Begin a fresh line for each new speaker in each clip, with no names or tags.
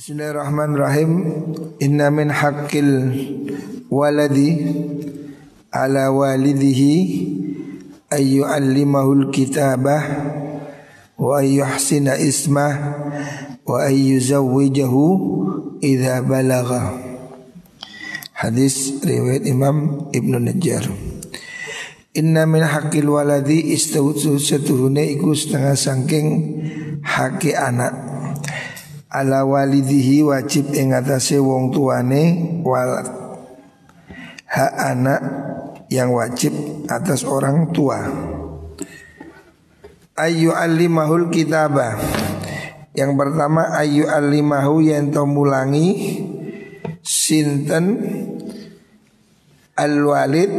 Bismillahirrahmanirrahim. Inna min haqqil waladi ala walidihi ayyu'allimahul kitabah wa ayyuhsina ismah wa ayyuzawwijahu idha balagha. Hadis riwayat Imam Ibnu Najjar. Inna min haqqil waladi istawutu setuhune iku setengah sangking haki anak. Ala walidihi wajib ing atase wong tuane walad. Hak anak yang wajib atas orang tua. Ayu alimahul kitabah. Yang pertama ayu alimahu yen to mulangi sinten al walid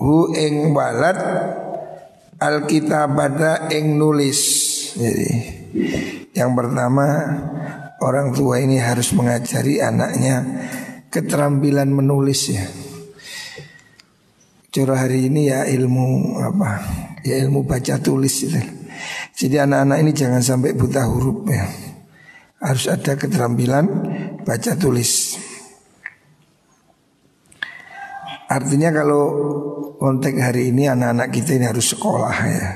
hu ing walad al kitabata ing nulis. Jadi yang pertama orang tua ini harus mengajari anaknya keterampilan menulis ya. Cara hari ini ya ilmu apa? Ya ilmu baca tulis itu. Jadi anak-anak ini jangan sampai buta huruf ya. Harus ada keterampilan baca tulis. Artinya kalau konteks hari ini anak-anak kita ini harus sekolah ya.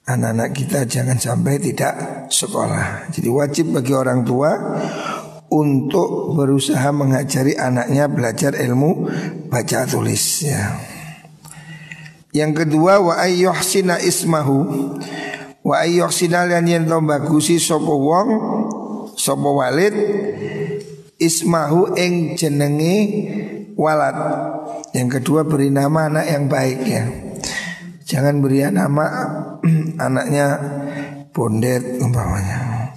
Anak-anak kita jangan sampai tidak sekolah. Jadi wajib bagi orang tua untuk berusaha mengajari anaknya belajar ilmu baca tulis ya. Yang kedua wa ayyuhsina ismahu. Wa ayyuhsina lan yen to bagusi sapa wong sapa walid ismahu ing jenenge walad. Yang kedua beri nama anak yang baik ya. Jangan beri nama anaknya bondet umpamanya,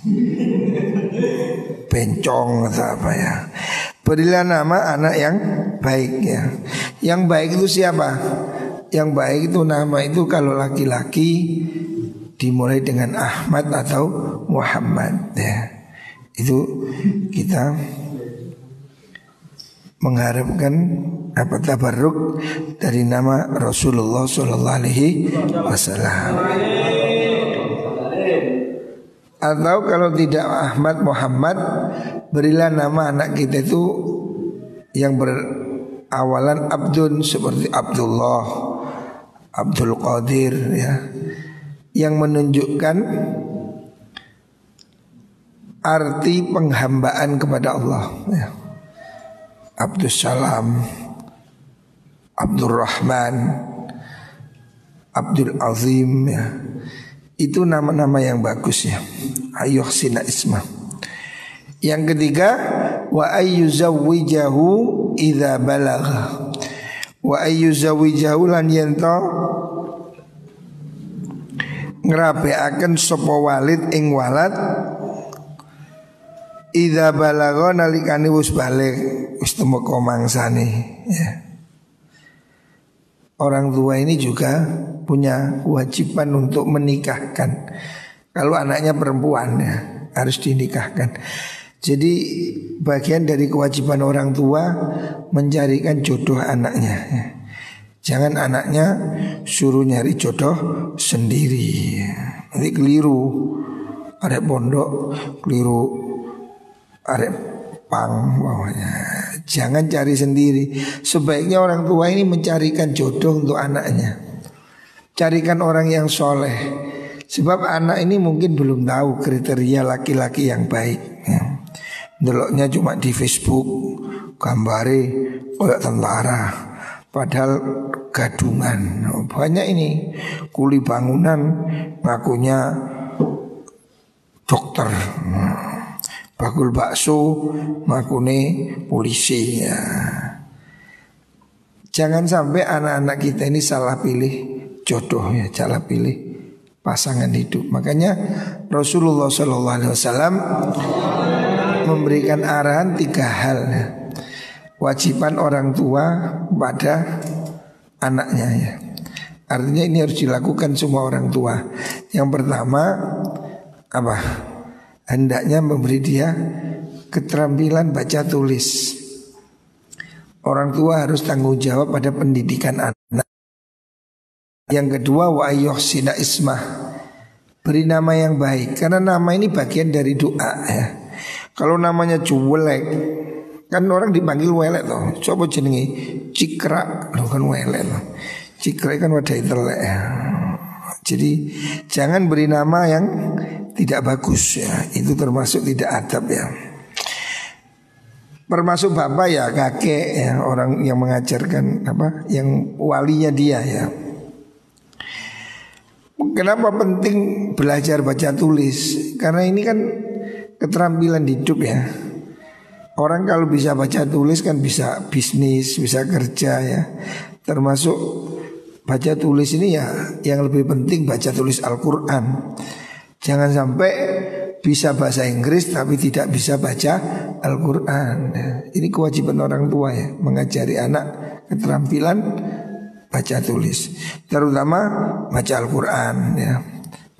bencong atau apa ya. Berilah nama anak yang baik ya. Yang baik itu siapa? Yang baik itu nama itu kalau laki-laki dimulai dengan Ahmad atau Muhammad ya. Itu kita mengharapkan apa tabarruk dari nama Rasulullah sallallahu alaihi wasallam. Atau kalau tidak Ahmad Muhammad, berilah nama anak kita itu yang berawalan Abdun seperti Abdullah, Abdul Qadir ya. Yang menunjukkan arti penghambaan kepada Allah ya. Abdus Salam, Abdul Rahman, Abdul Azim ya. Itu nama-nama yang bagus ya. Ayyuhsina ismah. Yang ketiga wa ayyuzawwijahu idza balagha. Wa ayyuzawwijahu lan yento ngrabeaken sapa walid ing walad idza balagha nalikane wis balik wis temeka mangsane ya. Orang tua ini juga punya kewajiban untuk menikahkan. Kalau anaknya perempuan ya harus dinikahkan. Jadi bagian dari kewajiban orang tua mencarikan jodoh anaknya ya. Jangan anaknya suruh nyari jodoh sendiri. Nanti keliru. Arek pondok keliru, arek pang bawahnya. Jangan cari sendiri. Sebaiknya orang tua ini mencarikan jodoh untuk anaknya. Carikan orang yang soleh. Sebab anak ini mungkin belum tahu kriteria laki-laki yang baik ya. Deloknya cuma di Facebook, gambare kayak tentara, padahal gadungan. Banyak ini kuli bangunan ngakunya dokter, bakul bakso makune polisi ya. Jangan sampai anak-anak kita ini salah pilih jodoh ya, salah pilih pasangan hidup. Makanya Rasulullah SAW memberikan arahan 3 hal ya. Wajiban orang tua pada anaknya ya. Artinya ini harus dilakukan semua orang tua. Yang pertama apa? Hendaknya memberi dia keterampilan baca tulis. Orang tua harus tanggung jawab pada pendidikan anak. Yang kedua wa ayyuhsina ismah. beri nama yang baik, karena nama ini bagian dari doa ya. Kalau namanya Cuwelek, kan orang dipanggil welek toh. Coba jenenge Cikrak, loh kan welek toh. Cikrak kan wadah telek ya. Jadi jangan beri nama yang tidak bagus ya. Itu termasuk tidak adab ya. Termasuk bapak ya, kakek ya, orang yang mengajarkan apa, yang walinya dia ya. Kenapa penting belajar baca tulis? Karena ini kan keterampilan hidup ya. Orang kalau bisa baca tulis kan bisa bisnis, bisa kerja ya. Termasuk baca tulis ini ya, yang lebih penting baca tulis Al-Quran. Jangan sampai bisa bahasa Inggris tapi tidak bisa baca Al-Quran. Ini kewajiban orang tua ya, mengajari anak keterampilan baca tulis, terutama baca Al-Quran ya,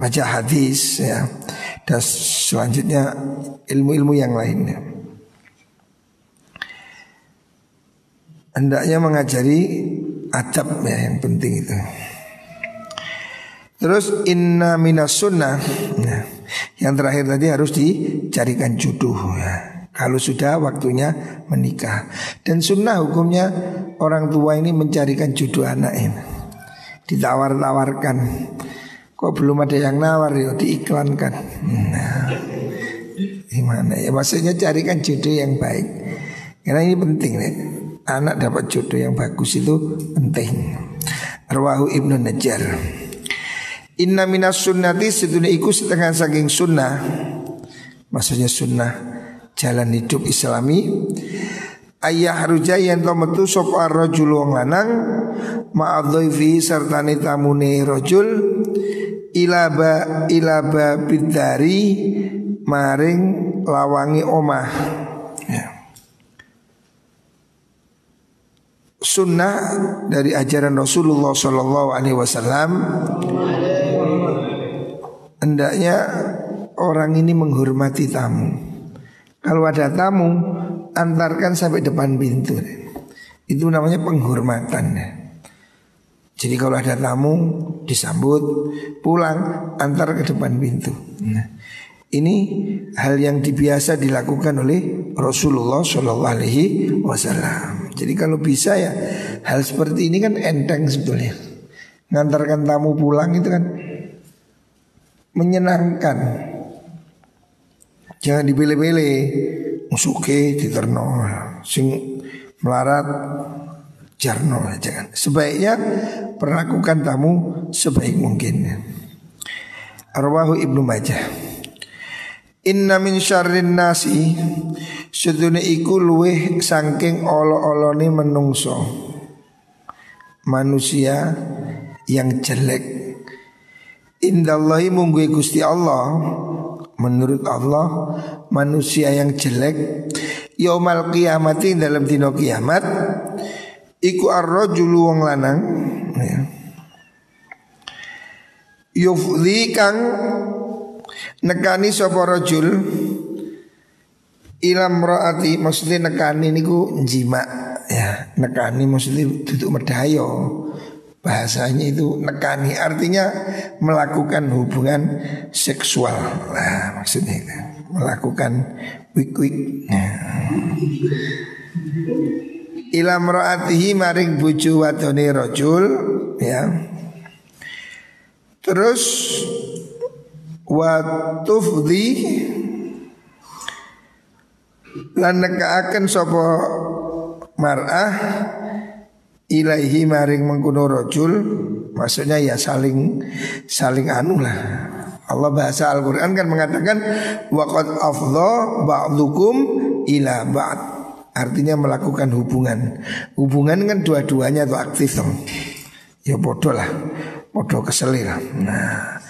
baca hadis ya, dan selanjutnya ilmu-ilmu yang lainnya. Hendaknya mengajari adab ya, yang penting itu. Terus inna minas sunnah ya, yang terakhir tadi harus dicarikan jodoh ya, kalau sudah waktunya menikah. Dan sunnah hukumnya orang tua ini mencarikan jodoh anak ini, ditawar-tawarkan. Kok belum ada yang nawar ya, diiklankan. Nah, gimana ya, maksudnya carikan jodoh yang baik. Karena ini penting nih, anak dapat jodoh yang bagus itu penting. Rawahu Ibnu Najjar. Inna minas sunnati, sedunia iku setengah saking sunnah, maksudnya sunnah jalan hidup Islami. Ayah ruja yen to metu sapa rajul wong lanang ma'adhaifi sartane tamune rajul ilaba bidari maring lawangi omah ya. Sunnah dari ajaran Rasulullah SAW, hendaknya orang ini menghormati tamu. Kalau ada tamu, antarkan sampai depan pintu. Itu namanya penghormatan. Jadi kalau ada tamu, disambut, pulang, antar ke depan pintu. Nah, ini hal yang biasa dilakukan oleh Rasulullah SAW. Jadi kalau bisa ya, hal seperti ini kan enteng sebetulnya. Ngantarkan tamu pulang itu kan menyenangkan. Jangan dipilih-pilih, musuke diterno, sing melarat jarno, jangan. Sebaiknya perlakukan tamu sebaik mungkin. Arwahu Ibnu Majah. Inna min syarrin nasi, sedune iku luweh saking olo-olone menungso, manusia yang jelek. Indallahi mungguhe Gusti Allah, menurut Allah manusia yang jelek yaumal qiyamati, dalam dina kiamat, iku ar-rajulu wong lanang ya, yufdhi kang nekani sapa rajul ilam raati, maksudnya nekani niku njima ya, nekani maksudnya duduk medayo, bahasanya itu nekani, artinya melakukan hubungan seksual. Nah, maksudnya itu melakukan wik-wik. Ila mraatihi maring bojo wadone rajul ya. Terus wa tufdhi lan nekaaken sapa mar'ah ilaihi maring mengkono rajul, maksudnya ya saling anu lah. Allah bahasa Al-Quran kan mengatakan waqad afdha ba'dukum ila ba'd, artinya melakukan hubungan. Hubungan kan dua-duanya tuh aktif dong. Ya bodoh lah, bodoh kesel lah. Nah,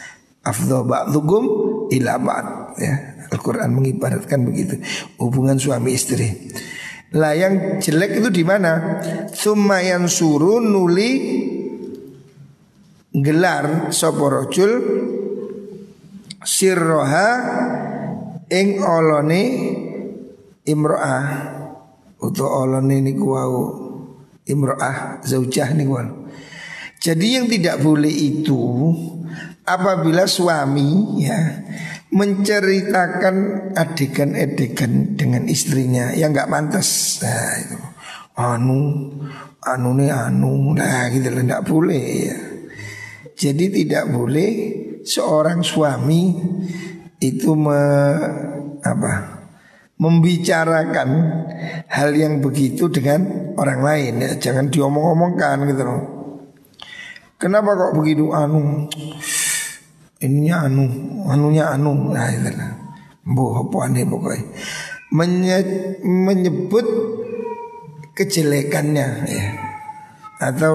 afdha ba'dukum ila ba'd ya. Al-Quran mengibaratkan begitu, hubungan suami istri. Lah yang jelek itu di mana? Summa yansuru, nuli gelar sapa rajul sirroha ing olone imro'ah, utawa olone niku wau imro'ah zaujah niku. Jadi yang tidak boleh itu apabila suami ya menceritakan adegan-adegan dengan istrinya yang nggak pantas, nah itu nah gitu loh, nggak boleh ya. Jadi tidak boleh seorang suami itu membicarakan hal yang begitu dengan orang lain ya. Jangan diomong-omongkan gitu loh. Kenapa kok begitu ininya anunya nah itu lah. Mboh apa aneh pokoknya. Menyebut kejelekannya ya, atau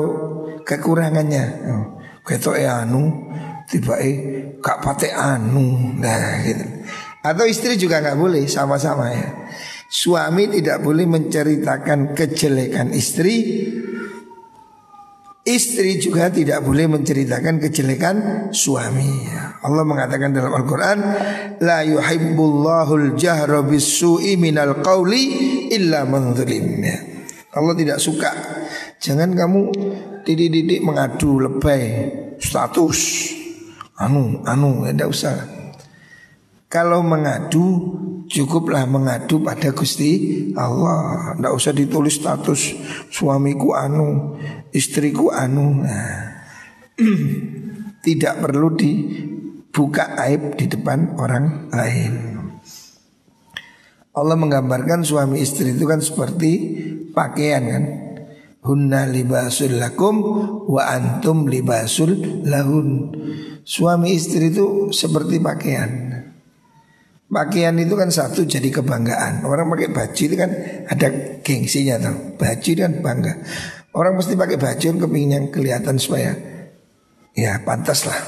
kekurangannya. Ketok tiba gak pate nah gitu. Atau istri juga gak boleh, sama-sama ya. Suami tidak boleh menceritakan kejelekan istri, istri juga tidak boleh menceritakan kejelekan suami. Allah mengatakan dalam Al-Quran, la yuhibbullahul jahra bis-su'i minal qawli illa man zulim. Allah tidak suka. Jangan kamu didik mengadu lebay status tidak usah. Kalau mengadu cukuplah mengadu pada Gusti Allah. Tidak usah ditulis status suamiku istriku nah. Tidak perlu dibuka aib di depan orang lain. Allah menggambarkan suami istri itu kan seperti pakaian kan. Hunna libasul lakum wa antum libasul lahun. Suami istri itu seperti pakaian. Pakaian itu kan satu jadi kebanggaan. Orang pakai baju itu kan ada gengsinya tuh. Baju itu kan bangga. Orang mesti pakai baju yang kepingin yang kelihatan supaya ya pantas lah.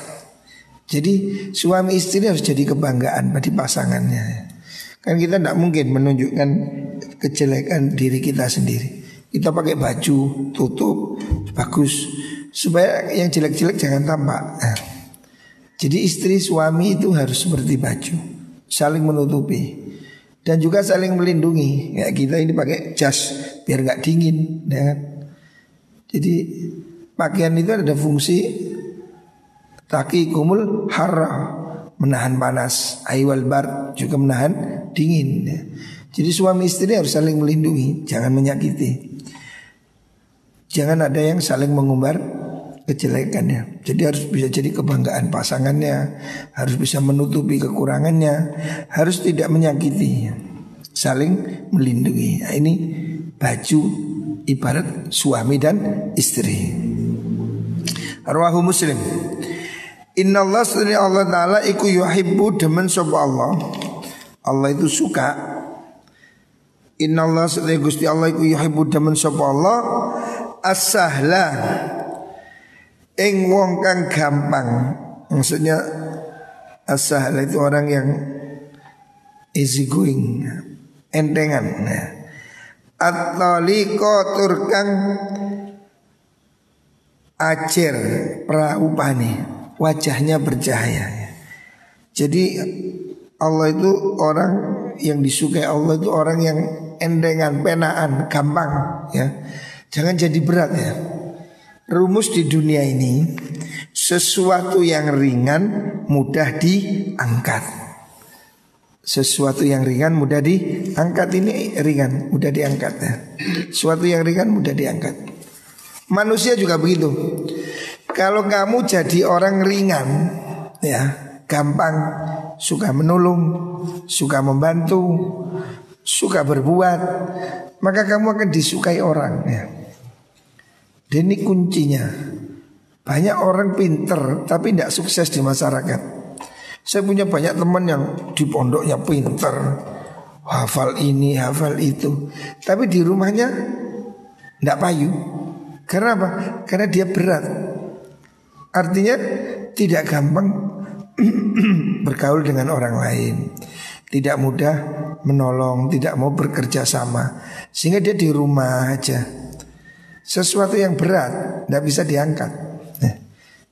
Jadi suami istri harus jadi kebanggaan bagi pasangannya. Kan kita tidak mungkin menunjukkan kejelekan diri kita sendiri. Kita pakai baju tutup bagus supaya yang jelek-jelek jangan tampak. Nah, jadi istri suami itu harus seperti baju, saling menutupi dan juga saling melindungi. Ya kita ini pakai jas biar nggak dingin, ya kan? Jadi pakaian itu ada fungsi taqikumul harra, menahan panas, aywal bar juga menahan dingin. Ya. Jadi suami istri harus saling melindungi, jangan menyakiti. Jangan ada yang saling mengumbar kejelekannya. Jadi harus bisa jadi kebanggaan pasangannya, harus bisa menutupi kekurangannya, harus tidak menyakiti, saling melindungi. Nah, ini baju ibarat suami dan istri. Rawahu Muslim. Innallaha sunni Allah taala iku yuhibbu demen sapa Allah. Allah itu suka. Innallaha sunni Gusti Allah iku yuhibbu demen sapa Allah as-sahla ing wong kang gampang. Maksudnya as-sahla itu orang yang easy going, entengan. At-taliqa tur kang acer praupane, wajahnya bercahaya. Jadi Allah itu orang yang disukai Allah itu orang yang endengan, penaan, gampang ya. Jangan jadi berat ya. Rumus di dunia ini, sesuatu yang ringan mudah diangkat. Sesuatu yang ringan mudah diangkat, ini ringan mudah diangkat ya. Sesuatu yang ringan mudah diangkat. Manusia juga begitu. Kalau kamu jadi orang ringan ya, gampang, suka menolong, suka membantu, suka berbuat, maka kamu akan disukai orang ya. Dan ini kuncinya. Banyak orang pinter tapi tidak sukses di masyarakat. Saya punya banyak teman yang di pondoknya pinter, hafal ini, hafal itu, tapi di rumahnya tidak payu. Karena apa? Karena dia berat. Artinya tidak gampang bergaul dengan orang lain, tidak mudah menolong, tidak mau bekerja sama, sehingga dia di rumah aja. Sesuatu yang berat tidak bisa diangkat.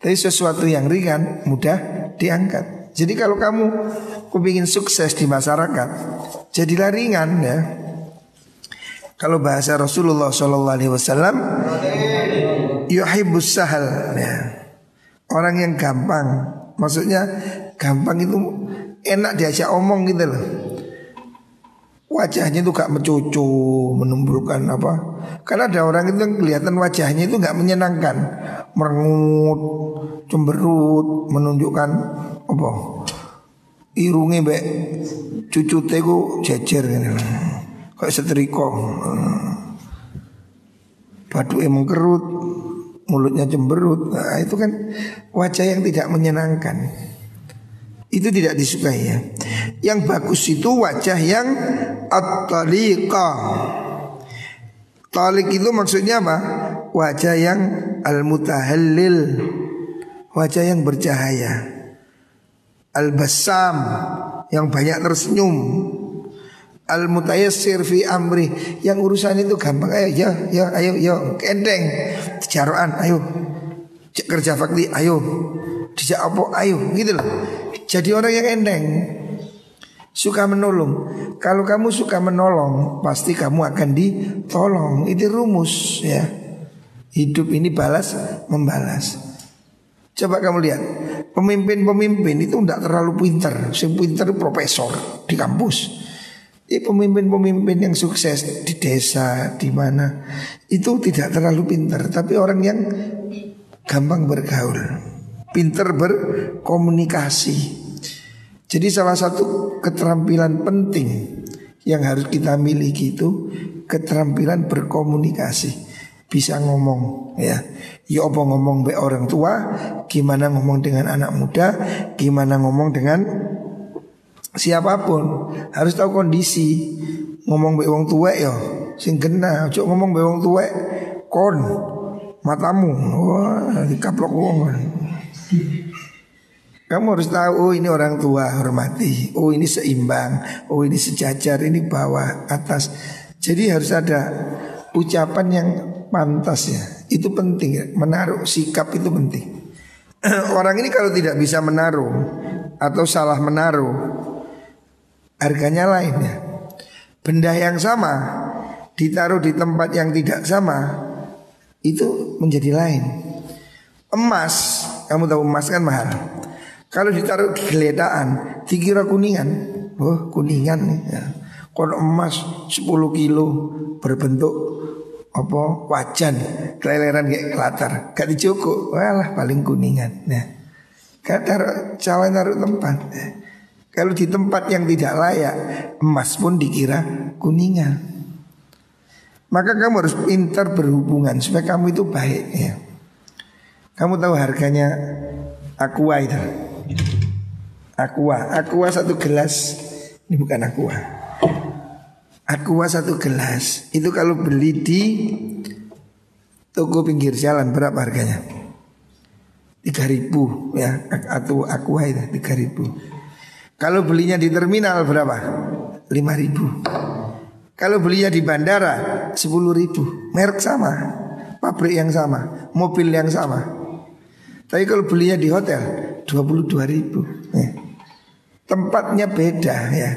Tapi sesuatu yang ringan mudah diangkat. Jadi kalau kamu kepingin sukses di masyarakat, jadilah ringan ya. Kalau bahasa Rasulullah SAW, yuhibbus sahal ya. Orang yang gampang Maksudnya gampang itu, enak diajak omong gitu loh. Wajahnya itu gak mencucu, menimbulkan apa. Karena ada orang itu yang kelihatan wajahnya itu gak menyenangkan, merengut, cemberut, menunjukkan apa, irungnya mbak cucu teku jejer gitu. Kayak setrika. Baduke mengkerut, mulutnya cemberut. Nah, itu kan wajah yang tidak menyenangkan. Itu tidak disukai ya. Yang bagus itu wajah yang at-taliqah. Talik itu maksudnya apa? Wajah yang al-mutahallil, wajah yang bercahaya. Al-bassam, yang banyak tersenyum. Al-mutayassir fi amri, yang urusan itu gampang. Ayo, kendeng, jaroan, ayo. Kerja bakti, ayo. Dijak apa, ayo, gitu loh. Jadi orang yang endeng, suka menolong. Kalau kamu suka menolong, pasti kamu akan ditolong. Itu rumus ya. Hidup ini balas membalas. Coba kamu lihat, pemimpin-pemimpin itu tidak terlalu pintar. Yang pintar profesor di kampus. Pemimpin-pemimpin yang sukses di desa, di mana, itu tidak terlalu pintar, tapi orang yang gampang bergaul, pintar berkomunikasi. Jadi salah satu keterampilan penting yang harus kita miliki itu keterampilan berkomunikasi. Bisa ngomong ya. Ya apa ngomong be orang tua, gimana ngomong dengan anak muda, gimana ngomong dengan siapapun. Harus tahu kondisi. Ngomong be wong tuwek ya sing genah, ojo ngomong be wong tuwek kon matamu. Wah, dikaplok wong. Kamu harus tahu, oh ini orang tua, hormati. Oh ini seimbang, oh ini sejajar, ini bawah, atas. Jadi harus ada ucapan yang pantas ya. Itu penting ya. Menaruh sikap itu penting. Orang ini kalau tidak bisa menaruh atau salah menaruh, harganya lain ya. Benda yang sama ditaruh di tempat yang tidak sama, itu menjadi lain. Emas, kamu tahu emas kan mahal. Kalau ditaruh di geletaan, dikira kuningan. Oh kuningan ya. Kalau emas 10 kilo berbentuk apa wajan, keleleran kayak kelatar, gak dicukup, walah paling kuningan. Nah, taruh cawan taruh tempat. Kalau di tempat yang tidak layak, emas pun dikira kuningan. Maka kamu harus pintar berhubungan supaya kamu itu baik ya. Kamu tahu harganya aqua itu? Aqua satu gelas. Ini bukan aqua satu gelas. Itu kalau beli di toko pinggir jalan berapa harganya? 3.000 ya. Atau aqua itu 3.000. Kalau belinya di terminal berapa? 5.000. Kalau belinya di bandara 10.000. Merek sama, pabrik yang sama, mobil yang sama. Tapi kalau belinya di hotel 22.000 ya. Tempatnya beda ya.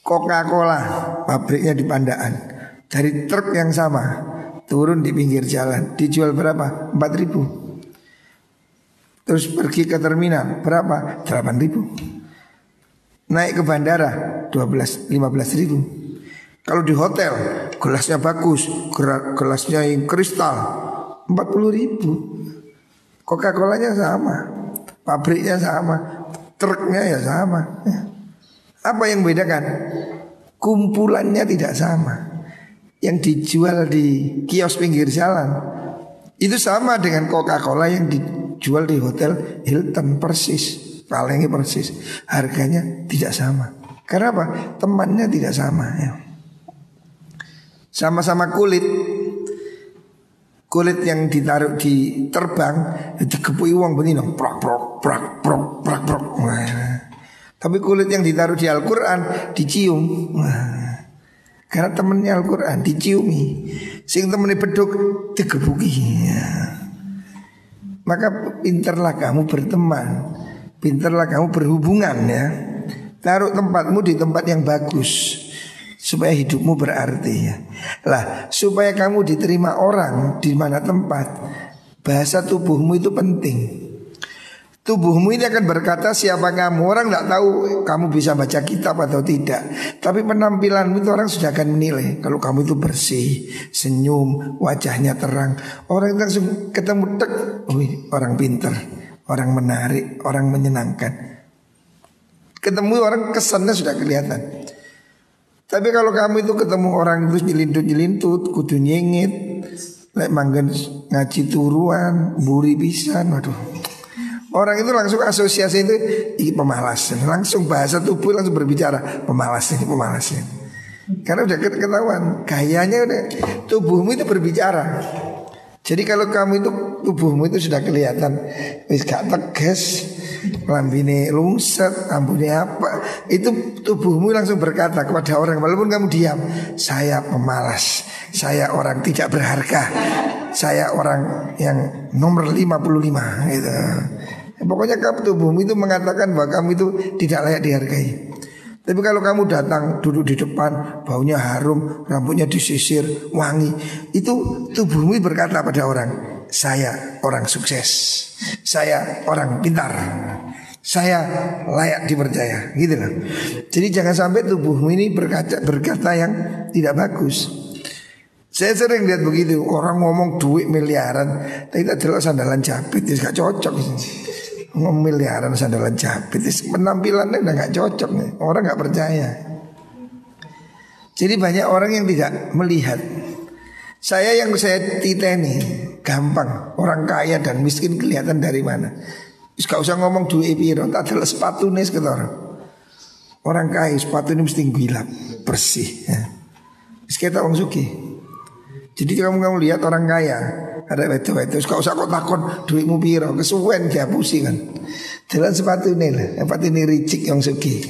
Coca-Cola pabriknya di Pandaan, dari truk yang sama turun di pinggir jalan dijual berapa? 4.000. Terus pergi ke terminal berapa? 8.000. Naik ke bandara 15.000. Kalau di hotel gelasnya bagus, gelasnya yang kristal 40.000. Coca-Colanya sama, pabriknya sama, truknya ya sama. Apa yang membedakan? Kumpulannya tidak sama. Yang dijual di kios pinggir jalan itu sama dengan Coca-Cola yang dijual di hotel Hilton, persis. Kalengnya persis. Harganya tidak sama. Karena apa? Temannya tidak sama ya. Sama-sama kulit. Kulit yang ditaruh di terbang dikepui uang begini, prak prak prak prak prak prak. Tapi kulit yang ditaruh di Al-Quran dicium. Karena temennya Al-Quran diciumi. Sing temennya beduk digebuki ya. Maka pintarlah kamu berteman, pintarlah kamu berhubungan ya. Taruh tempatmu di tempat yang bagus supaya hidupmu berarti ya. Lah supaya kamu diterima orang di mana tempat, bahasa tubuhmu itu penting. Tubuhmu ini akan berkata siapa kamu. Orang tidak tahu kamu bisa baca kitab atau tidak, tapi penampilanmu itu orang sudah akan menilai. Kalau kamu itu bersih, senyum, wajahnya terang, orang itu langsung ketemu tek, wih, orang pintar, orang menarik, orang menyenangkan. Ketemu orang kesannya sudah kelihatan. Tapi kalau kamu itu ketemu orang itu nyelintut-nyelintut, kudu nyengit, lek manggen ngaji turuan, buri pisan, waduh. Orang itu langsung asosiasi itu ini pemalas. Langsung bahasa tubuh langsung berbicara pemalas ini, pemalas ini. Karena udah ketahuan gayanya udah, tubuhmu itu berbicara. Jadi kalau kamu itu tubuhmu itu sudah kelihatan wis gak tegas, lambine lungset, rambutnya apa, itu tubuhmu langsung berkata kepada orang walaupun kamu diam, saya pemalas, saya orang tidak berharga, saya orang yang nomor 55 gitu. Pokoknya kamu tubuhmu itu mengatakan bahwa kamu itu tidak layak dihargai. Tapi kalau kamu datang duduk di depan, baunya harum, rambutnya disisir, wangi, itu tubuhmu berkata pada orang, saya orang sukses, saya orang pintar, saya layak dipercaya, gitu loh. Jadi jangan sampai tubuhmu ini berkata yang tidak bagus. Saya sering lihat begitu, orang ngomong duit miliaran, tapi tak delok sandalan jepit, gak cocok. Ngomong miliaran sandalan jepit, penampilannya udah gak cocok nih, orang gak percaya. Jadi banyak orang yang tidak melihat. Saya yang saya titeni gampang, orang kaya dan miskin kelihatan dari mana. Gak usah ngomong duit piro, tak ada sepatu nih sekitar. Orang kaya sepatu ini mesti gilap, bersih ya. Kita orang suki. Jadi kamu lihat orang kaya ada wedo-wedo, gak usah kok takon duitmu piro, kesuwen dihapusi kan. Jalan sepatu ini lah, sepatu ini ricik yang suki.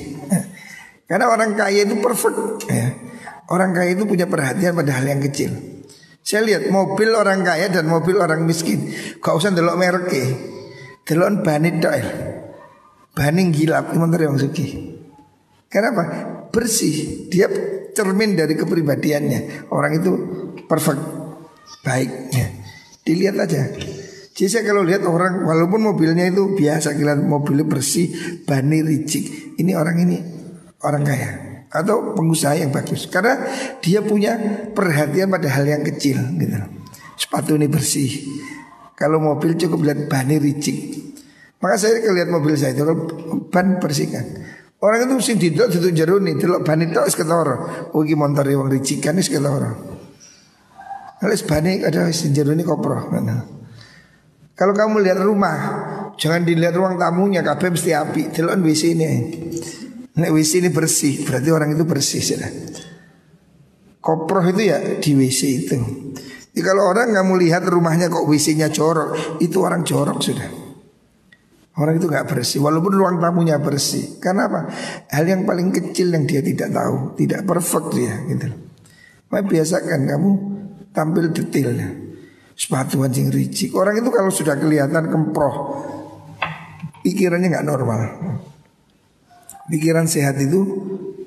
Karena orang kaya itu perfect ya. Orang kaya itu punya perhatian pada hal yang kecil. Saya lihat mobil orang kaya dan mobil orang miskin, gak usah delok mereknya, delok bani tok. Bani gilap itu yang suki. Kenapa? Bersih, dia cermin dari kepribadiannya. Orang itu perfect, baik ya. Dilihat aja. Jadi saya kalau lihat orang walaupun mobilnya itu biasa, kira mobilnya bersih, bani ricik, ini orang kaya atau pengusaha yang bagus karena dia punya perhatian pada hal yang kecil gitu. Sepatu ini bersih. Kalau mobil cukup lihat bani ricik. Maka saya kalau lihat mobil saya itu ban bersihkan. Orang itu sing didok jero nih, delok bani tok wis ketara. Oh iki montore wong ricikan wis ketara. Kalau bani ada jero ini kopro. Kalau kamu lihat rumah, jangan dilihat ruang tamunya, kabeh mesti api. Delok WC ini. Nek WC ini bersih, berarti orang itu bersih sudah. Koproh itu ya di WC itu. Jadi kalau orang kamu lihat rumahnya kok WC-nya jorok, itu orang jorok sudah. Orang itu gak bersih, walaupun ruang tamunya bersih. Karena apa? Hal yang paling kecil yang dia tidak tahu, tidak perfect dia gitu. Maka biasakan kamu tampil detailnya. Sepatu anjing ricik. Orang itu kalau sudah kelihatan kemproh, pikirannya gak normal. Pikiran sehat itu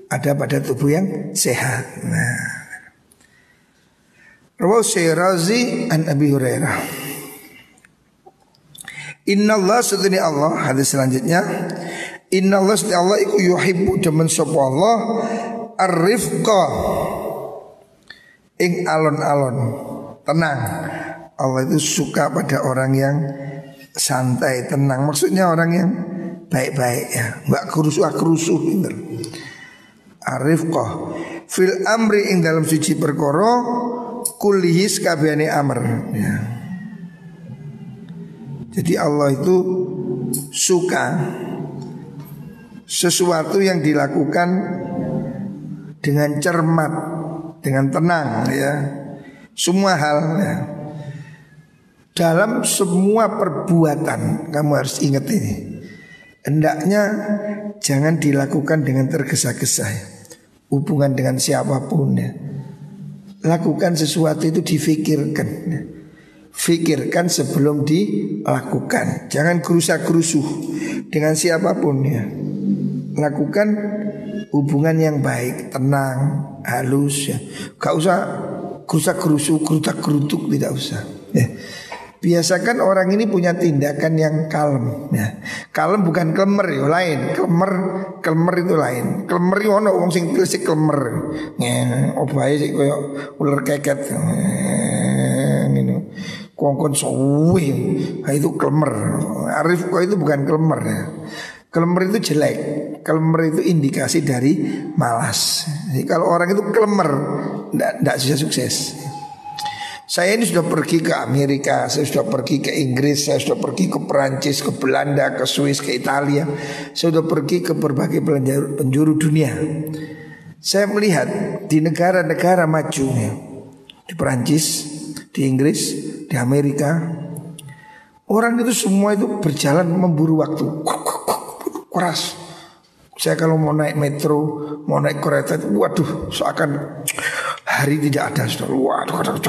ada pada tubuh yang sehat. Nah, Rawahu Syirazi an Abi Hurairah. Inna Allah setuni Allah, hadis selanjutnya, Inna Allah setuni Allah iku yuhibbu demen sapa Allah ar-rifqa ing alon-alon, tenang. Allah itu suka pada orang yang santai, tenang. Maksudnya orang yang baik-baik ya, enggak kerusuh-kerusuh bener. Ar-rifqa fil amri ing dalam suci perkara kullihis kabehane amr ya. Jadi Allah itu suka sesuatu yang dilakukan dengan cermat, dengan tenang ya. Semua hal ya. Dalam semua perbuatan kamu harus ingat ini. Hendaknya jangan dilakukan dengan tergesa-gesa ya. Hubungan dengan siapapun ya. Lakukan sesuatu itu difikirkan ya. Fikirkan sebelum dilakukan. Jangan gerusa-gerusuh dengan siapapun ya. Lakukan hubungan yang baik, tenang, halus ya. Gak usah gerusa-gerusuh, gerutak-gerutuk, tidak usah ya. Biasakan orang ini punya tindakan yang kalem ya. Kalem bukan klemer ya, lain. Klemer itu lain. Klemer itu ono wong sing tulis klemer. Obahe sik koyo ular keket. Ngene. Kongkon suwe. Itu klemer. Arif kok itu bukan klemer ya. Klemer itu jelek. Klemer itu indikasi dari malas. Jadi kalau orang itu klemer ndak susah sukses. Saya ini sudah pergi ke Amerika, saya sudah pergi ke Inggris, saya sudah pergi ke Perancis, ke Belanda, ke Swiss, ke Italia. Saya sudah pergi ke berbagai penjuru dunia. Saya melihat di negara-negara maju ya, di Perancis, di Inggris, di Amerika, orang itu semua itu berjalan memburu waktu. Keras. Saya kalau mau naik metro, mau naik kereta itu, waduh, seakan hari tidak ada, sudah. Waduh,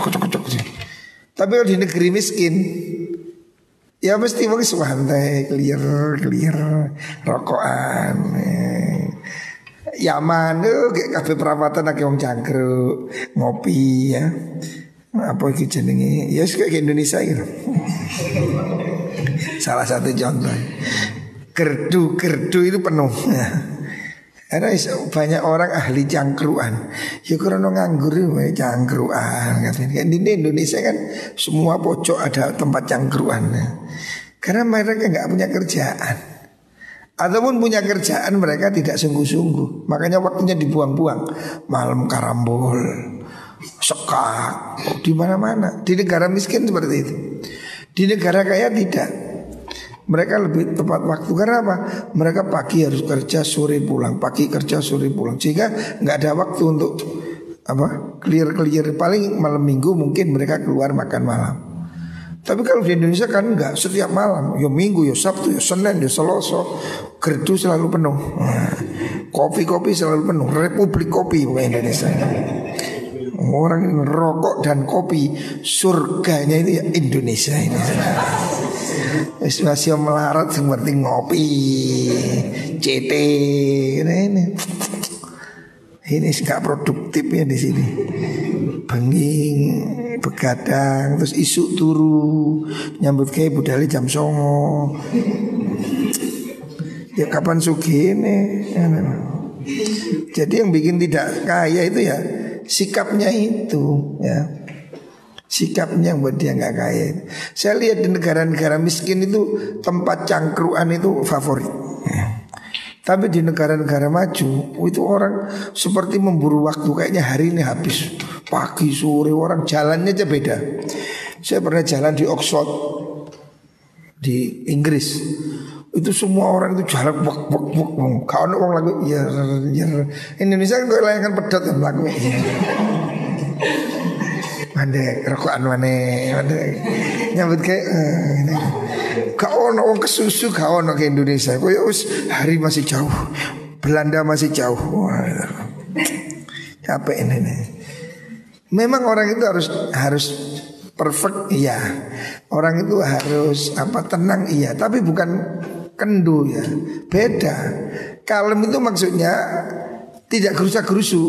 tapi kalau di negeri miskin, ya mesti mungkin santai, clear, rokokan, Yaman, kayak kafe perawatan lagi wong jangkruk, ngopi ya, apa itu jenenge, ya kayak Indonesia gitu. Salah satu contoh. Gerdu itu penuh ya. Karena banyak orang ahli cangkruan. Ya karena nganggur ya cangkruan. Di Indonesia kan semua pojok ada tempat cangkruan ya. Karena mereka nggak punya kerjaan. Ataupun punya kerjaan mereka tidak sungguh-sungguh. Makanya waktunya dibuang-buang. Malam karambol, sekak, di mana-mana. Di negara miskin seperti itu. Di negara kaya tidak. Mereka lebih tepat waktu. Karena apa? Mereka pagi harus kerja, sore pulang. Pagi kerja, sore pulang. Sehingga nggak ada waktu untuk apa? Clear. Paling malam minggu mungkin mereka keluar makan malam. Tapi kalau di Indonesia kan enggak, setiap malam. Ya minggu, ya Sabtu, ya Senin, ya Selasa, gerdu selalu penuh. Nah, kopi selalu penuh. Republik kopi bukan Indonesia. Orang rokok dan kopi, surganya itu ya Indonesia ini. Masih melarat seperti ngopi, CT, ini nggak produktif ya di sini. Benging, begadang, terus isuk turu, nyambut kayak budali jam 09.00. Ya kapan sugi ini? Jadi yang bikin tidak kaya itu ya sikapnya itu ya. Sikapnya yang buat dia nggak kaya. Saya lihat di negara-negara miskin itu tempat cangkruan itu favorit. Tapi di negara-negara maju itu orang seperti memburu waktu. Kayaknya hari ini habis. Pagi sore orang jalannya aja beda. Saya pernah jalan di Oxford di Inggris. Itu semua orang itu jalan wak. Kalau orang lagu ya. Indonesia kan kayak layangan pedot yang lagu. Mandek rokokan mandek nyambut kayak gak ono wong kesusu, gak ono ke Indonesia. Koyo wis hari masih jauh, Belanda masih jauh. Capek ini. Memang orang itu harus perfect, iya. Orang itu harus tenang, iya. Tapi bukan kendu ya. Beda. Kalem itu maksudnya tidak gerusa-gerusu.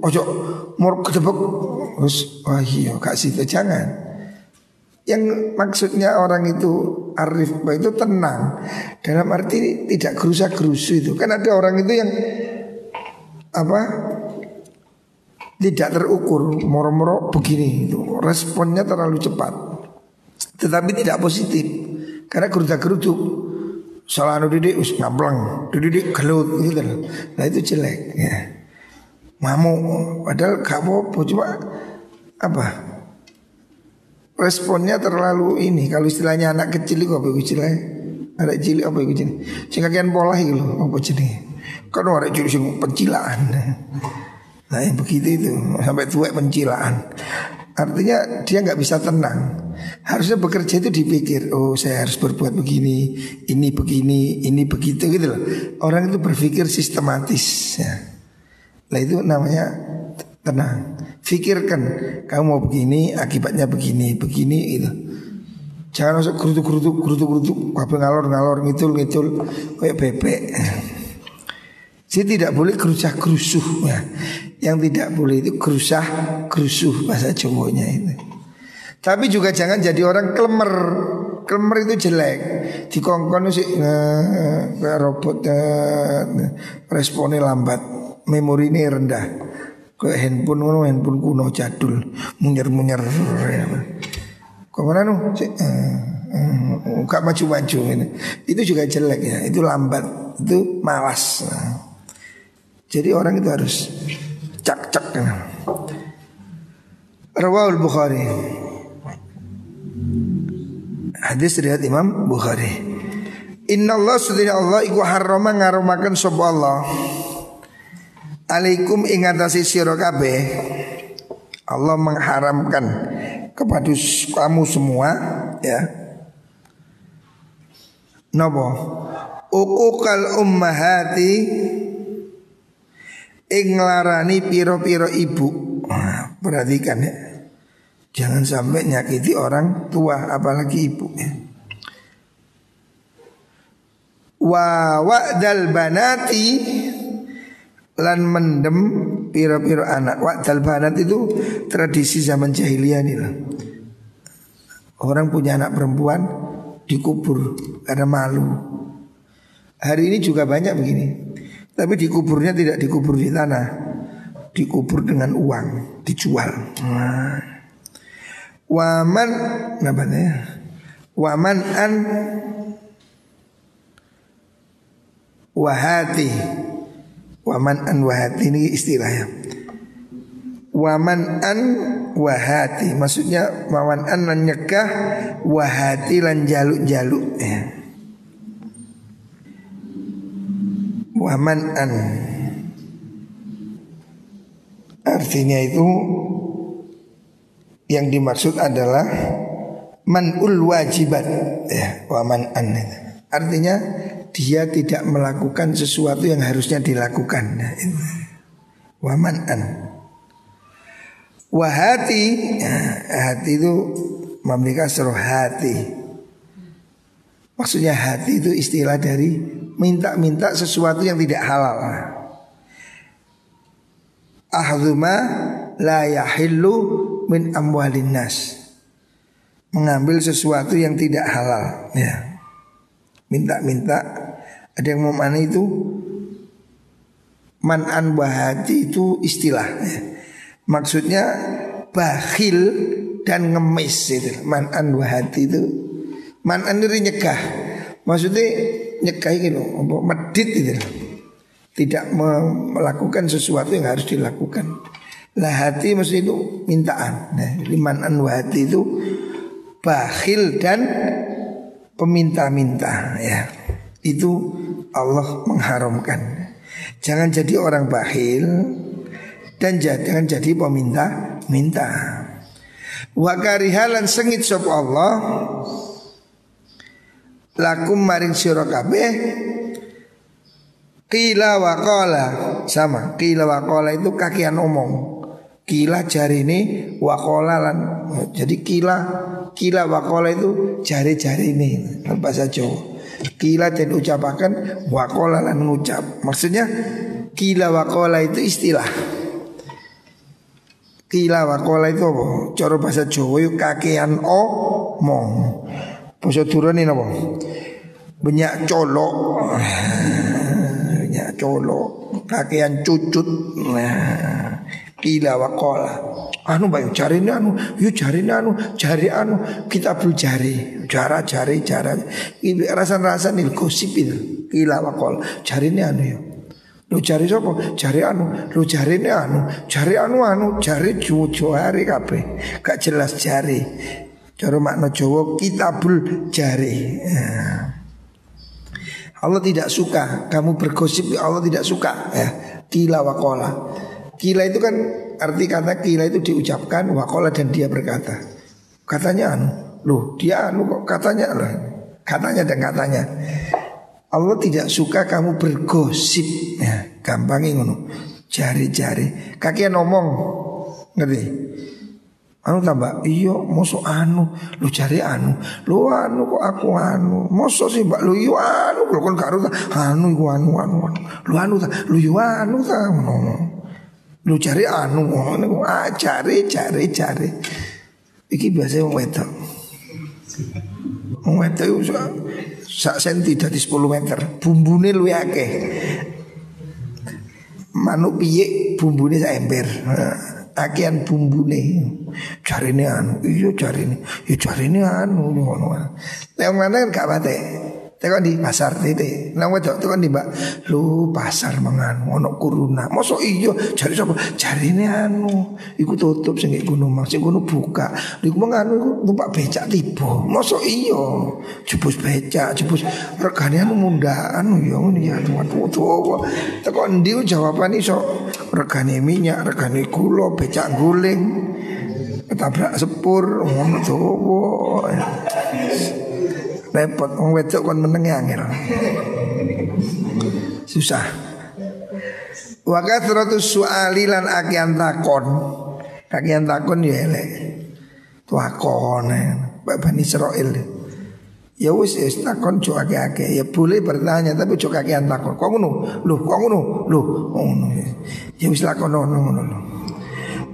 Ojo mau kedebek terus wah iya kak situ jangan. Yang maksudnya orang itu arif itu tenang. Dalam arti tidak gerusa-gerusu itu. Kan ada orang itu yang tidak terukur, moro-moro begini itu. Responnya terlalu cepat. Tetapi tidak positif. Karena geruda-geruduk. Salah didik ngableng, didik gelut gitu. Nah itu jelek ya. Ngamuk, padahal gak apa-apa, cuma responnya terlalu ini. Kalau istilahnya anak kecil itu apa istilahnya? Anak cilik apa itu? Sehingga kian pola itu loh, apa jenis? Kan orang cilik sing pencilaan. Nah yang begitu itu sampai tua pencilaan. Artinya dia nggak bisa tenang. Harusnya bekerja itu dipikir, oh saya harus berbuat begini, ini begini, ini begitu gitu loh. Orang itu berpikir sistematis ya. Nah itu namanya tenang. Fikirkan kamu mau begini, akibatnya begini gitu. Jangan masuk gerutuk, kabel ngalor ngitul kayak bebek. Jadi tidak boleh gerusah-gerusuh ya. Yang tidak boleh itu gerusah-gerusuh bahasa Jawanya itu. Tapi juga jangan jadi orang klemer. Klemer itu jelek. Dikongkon sih kayak robot, responnya lambat, memori ini rendah. Kayak handphone kuno jadul, munyer-munyer. Kemana nu? Gak maju-maju ini. Itu juga jelek ya. Itu lambat, itu malas. Jadi orang itu harus cak-cak. Rawahul Bukhari. Hadis riwayat Imam Bukhari. Inna Allah sedaya Allah iku harrama ngarumaken sapa Allah. Alaikum ing atase sira kabeh. Allah mengharamkan kepada kamu semua ya. Napa? Uqukal ummahati ing nglarani pira-pira ibu. Perhatikan ya. Jangan sampai nyakiti orang tua apalagi ibu ya. Wa wa'dal banati lan mendem pira-pira anak. Wa'dal banat itu tradisi zaman jahiliyah nih lah. Orang punya anak perempuan dikubur karena malu. Hari ini juga banyak begini. Tapi dikuburnya tidak dikubur di tanah, dikubur dengan uang, dijual. Waman namanya? Waman an wahati. Waman an wahati ini istilahnya. Waman an wahati maksudnya waman an lan nyegah, wahati lan jaluk-jaluk ya. Waman an artinya itu yang dimaksud adalah man'ul wajibat ya, waman an artinya dia tidak melakukan sesuatu yang harusnya dilakukan ya, waman an. Wahati ya, hati itu memiliki seluruh hati. Maksudnya hati itu istilah dari minta-minta sesuatu yang tidak halal. Ahduma la yahillu min amwalin nas. Mengambil sesuatu yang tidak halal ya. Minta-minta. Ada yang mau mana itu man'an wahati itu istilah ya. Maksudnya bakhil dan ngemis itu. Man'an wahati itu. Man'an itu nyegah. Maksudnya nyegah gitu, medit itu. Tidak melakukan sesuatu yang harus dilakukan. Lah hati maksudnya itu mintaan. Nah, man'an wahati itu bakhil dan peminta-minta ya. Itu Allah mengharamkan. Jangan jadi orang bakhil dan jangan jadi peminta-minta. Wa karihalan sengit sop Allah lakum maring sira kabeh qila wa qala. Sama qila wa qala itu kakian omong. Qila jarine wa qala lan. Jadi qila wa qala itu jari-jari ini bahasa Jawa. Qila dan ucapakan wa qala lan ngucap. Maksudnya qila wa qala itu istilah. Qila wa qala itu apa? Cara bahasa Jawa itu kakean omong. Basa durane napa? Banyak colok. Banyak colok, kakean cucut. Qila wa qala. Anu bayu jarine anu, yo jarine anu, jari anu, kita bel jari, jara. Iki rasan-rasan il gosip itu. Qila wa qala. Jarine anu yo. Lu jari sapa? Jari anu. Lu jarine anu. Jari anu. Jari jari kabeh. Gak jelas jari. Cara makna Jawa kitabul jari. Allah tidak suka kamu bergosip, Allah tidak suka ya. Qila wa qala. Qila itu kan arti kata qila itu diucapkan, wa qala dan dia berkata. Katanya anu. Loh, dia anu kok katanya loh. Katanya dan katanya. Allah tidak suka kamu bergosip ya, gampangin ngono. Jari-jari. Kakian ngomong. Ngerti? Anu tambah iya mosok anu, lu jari anu. Lu anu kok aku anu. Mosok sih Mbak lu yo anu, lu kon karo anu iku anu. Lu anu ta, lu yo anu ta ngono. Lu jari anu ngono, jari. Iki biasa wong wedok. Wong wedok iku sak senti dadi 10 meter. Bumbune luwih akeh. Manuk piye bumbune sak ember. Akean bumbune. Jarine anu, iya jarine. Ya jarine anu ngono. Lek wong lanang gak pate. Tekon di pasar titik. Nang wedok tekon di Mbak. Lu pasar mangan ono kuruna. Mosok iya jare sapa? Jarine anu. Iku tutup sing gunung Mas. Sing kono buka. Iku manganu iku numpak becak tiba. Mosok iya. Jebus becak, jebus regane anu mundaan ya ngono ya. Waduh. Tekon ndi jawabane iso regane minyak, regane gula, becak guling. Ketabrak sepur ngono to. Repot wong wedok kon meneng angel. Susah. Wa kathratus su'ali lan akian takon. Kakian takon ya elek. Takon Bani Israil. Ya wis takon jo akeh-akeh. Ya boleh bertanya tapi jo kakian takon. Kok ngono? Lho, kok ngono? Lho, ngono. Ya wis lakono ngono.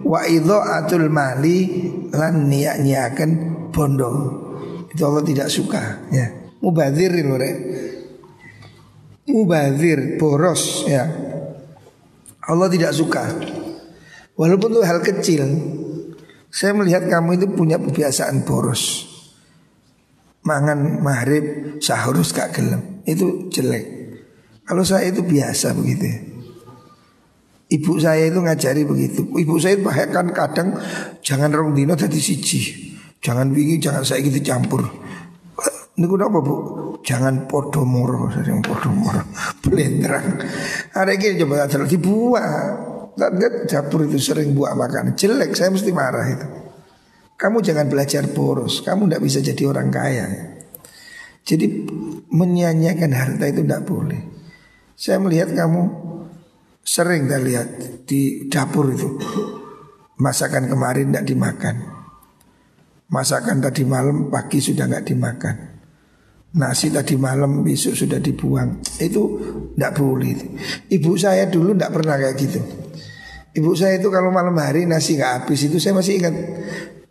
Wa idha'atul mali lan niyak-niyaken bondo. Itu Allah tidak suka ya. Mubadzir lho rek. Mubadzir, boros ya. Allah tidak suka. Walaupun itu hal kecil. Saya melihat kamu itu punya kebiasaan boros. Mangan maghrib sahur gak gelem. Itu jelek. Kalau saya itu biasa begitu ya. Ibu saya itu ngajari begitu. Ibu saya bahkan kadang jangan rong dino dadi siji. Jangan wingi, jangan saya gitu campur. Niku napa Bu? Jangan podo moro, sering podo moro. Belendrang. Ada iki coba asal dibuang. Lihat dapur itu sering buat makan. Jelek, saya mesti marah itu. Kamu jangan belajar boros. Kamu tidak bisa jadi orang kaya. Jadi menyanyiakan harta itu tidak boleh. Saya melihat kamu sering tak lihat di dapur itu. Masakan kemarin tidak dimakan. Masakan tadi malam pagi sudah nggak dimakan. Nasi tadi malam besok sudah dibuang. Itu tidak boleh. Ibu saya dulu tidak pernah kayak gitu. Ibu saya itu kalau malam hari nasi nggak habis itu saya masih ingat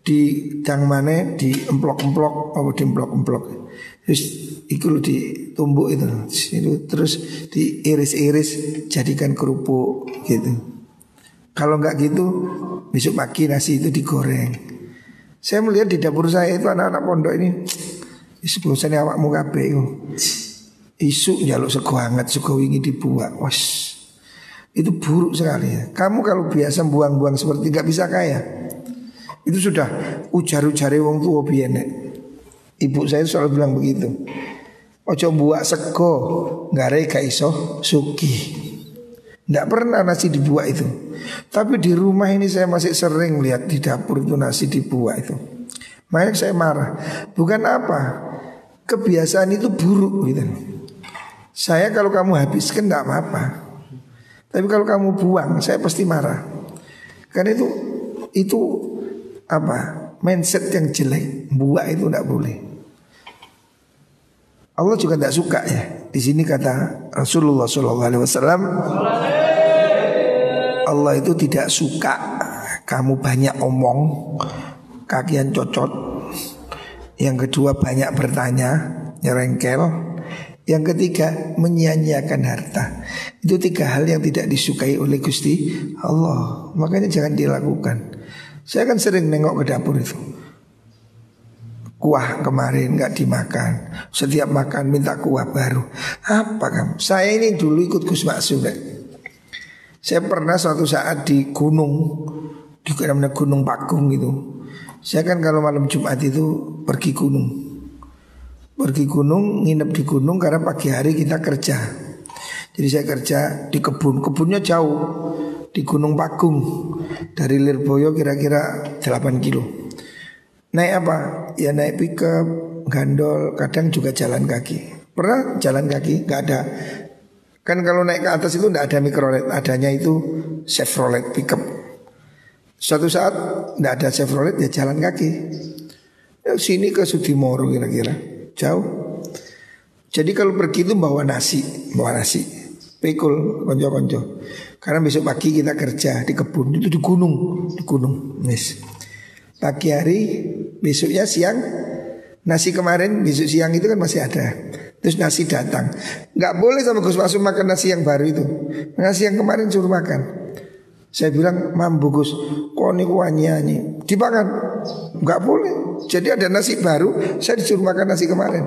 di dang mana di emplok-emplok atau di emplok-emplok. Terus itu ditumbuk itu terus diiris-iris jadikan kerupuk gitu. Kalau nggak gitu besok pagi nasi itu digoreng. Saya melihat di dapur saya itu anak-anak pondok ini sebosane awakmu kabeh iku. Isu njaluk sego hangat, sego wingi dibuang. Wes. Itu buruk sekali ya. Kamu kalau biasa buang-buang seperti gak bisa kaya. Itu sudah ujar-ujare wong tua biyen. Ibu saya selalu bilang begitu. Ojo buak sego, gare gak iso sugih. Tidak pernah nasi dibuat itu. Tapi di rumah ini saya masih sering lihat di dapur itu nasi dibuat itu. Makanya saya marah. Bukan apa, kebiasaan itu buruk gitu. Saya kalau kamu habiskan tidak apa-apa. Tapi kalau kamu buang saya pasti marah. Karena itu apa? Mindset yang jelek. Buat itu tidak boleh. Allah juga tidak suka ya. Di sini kata Rasulullah SAW, Allah itu tidak suka kamu banyak omong, kakian cocot. Yang kedua banyak bertanya, nyerengkel. Yang ketiga menyia-nyiakan harta. Itu 3 hal yang tidak disukai oleh Gusti Allah. Makanya jangan dilakukan. Saya kan sering nengok ke dapur itu. Kuah kemarin gak dimakan. Setiap makan minta kuah baru. Apa kamu? Saya ini dulu ikut Gus Maksum. Saya pernah suatu saat di gunung, di namanya Gunung Pakung gitu. Saya kan kalau malam Jumat itu pergi gunung. Pergi gunung, nginep di gunung karena pagi hari kita kerja. Jadi saya kerja di kebun. Kebunnya jauh, di Gunung Pakung. Dari Lirboyo kira-kira 8 kilo. Naik apa? Ya naik pickup, gandol, kadang juga jalan kaki. Pernah jalan kaki? Gak ada. Kan kalau naik ke atas itu tidak ada Mikrolet, adanya itu Chevrolet pickup. Suatu saat tidak ada Chevrolet ya jalan kaki. Ya, sini ke Sudimoro kira-kira jauh. Jadi kalau pergi itu bawa nasi, pikul konco-konco. Karena besok pagi kita kerja di kebun itu di gunung, Yes. Pagi hari Besoknya siang nasi kemarin, besok siang itu kan masih ada. Terus nasi datang, nggak boleh sama Gus Maksum makan nasi yang baru itu. Nasi yang kemarin suruh makan. Saya bilang, mampu Gus, kok ini kuanyanya dimakan, nggak boleh. Jadi ada nasi baru, saya disuruh makan nasi kemarin.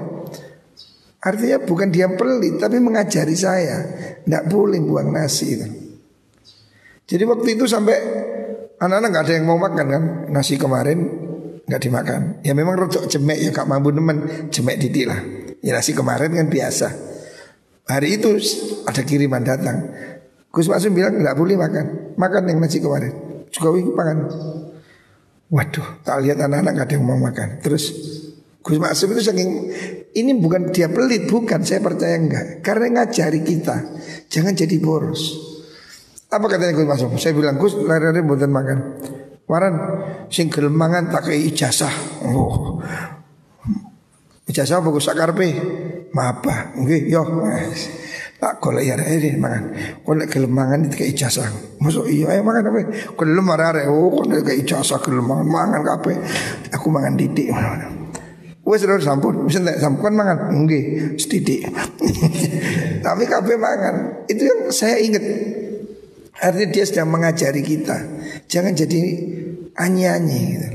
Artinya bukan dia pelit, tapi mengajari saya nggak boleh buang nasi itu. Jadi waktu itu sampai anak-anak nggak ada yang mau makan kan, nasi kemarin nggak dimakan. Ya memang rodok jemek ya, gak mampu nemen, jemek didik lah. Ya nasi kemarin kan biasa. Hari itu ada kiriman datang. Gus Maksum bilang nggak boleh makan, makan yang nasi kemarin. Jokowi makan. Waduh, tak lihat anak-anak gak ada yang mau makan. Terus Gus Maksum itu saking, ini bukan dia pelit, bukan, saya percaya enggak. Karena ngajari kita, jangan jadi boros. Apa katanya Gus Maksum? Saya bilang, Gus, lari-lari buatan makan. Waran, sing gelem mangan tak kei ijazah. Oh. Ijazah apa Gus sakarpe? Mapa, nggih, yo. Tak golek ya ini mangan. Golek gelem mangan itu kei ijazah. Masuk iya ayo makan apa? Gelem arek. Oh, golek kei ijazah gelem mangan kabeh. Aku mangan didik. Wes terus sampun, wis entek sampun mangan. Nggih, sedidik. Tapi kabeh mangan. Itu yang saya ingat. Artinya dia sedang mengajari kita. Jangan jadi anyi-anyi gitu.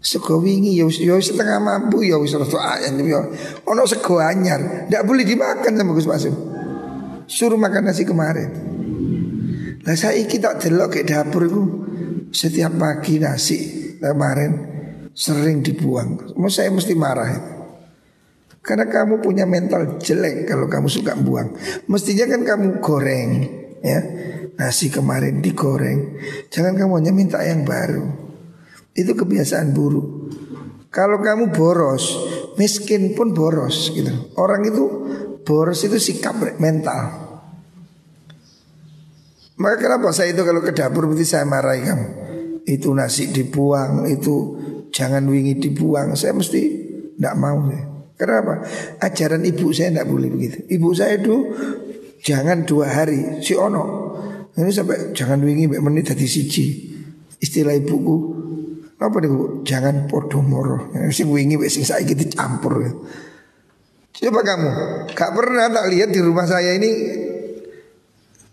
Sego wingi ya setengah mampu ya wis rada ayam ya. Ono sego anyar, ndak boleh dimakan sama Gus Maksum. Suruh makan nasi kemarin. Lah saiki tak delok ke dapur iku setiap pagi nasi kemarin sering dibuang. Saya mesti marah itu. Karena kamu punya mental jelek kalau kamu suka buang. Mestinya kan kamu goreng ya. Nasi kemarin digoreng. Jangan kamu hanya minta yang baru. Itu kebiasaan buruk. Kalau kamu boros, miskin pun boros gitu. Orang itu boros itu sikap mental. Maka kenapa saya itu kalau ke dapur berarti saya marahi kamu. Itu nasi dibuang, itu jangan wingi dibuang. Saya mesti tidak mau. Kenapa? Ajaran ibu saya tidak boleh begitu. Ibu saya itu jangan 2 hari si ono. Ini sampai jangan wingi menit dari siji. Istilah ibuku apa nih bu? Jangan podo moro. Sing wingi sing saiki dicampur. Coba kamu, gak pernah tak lihat di rumah saya ini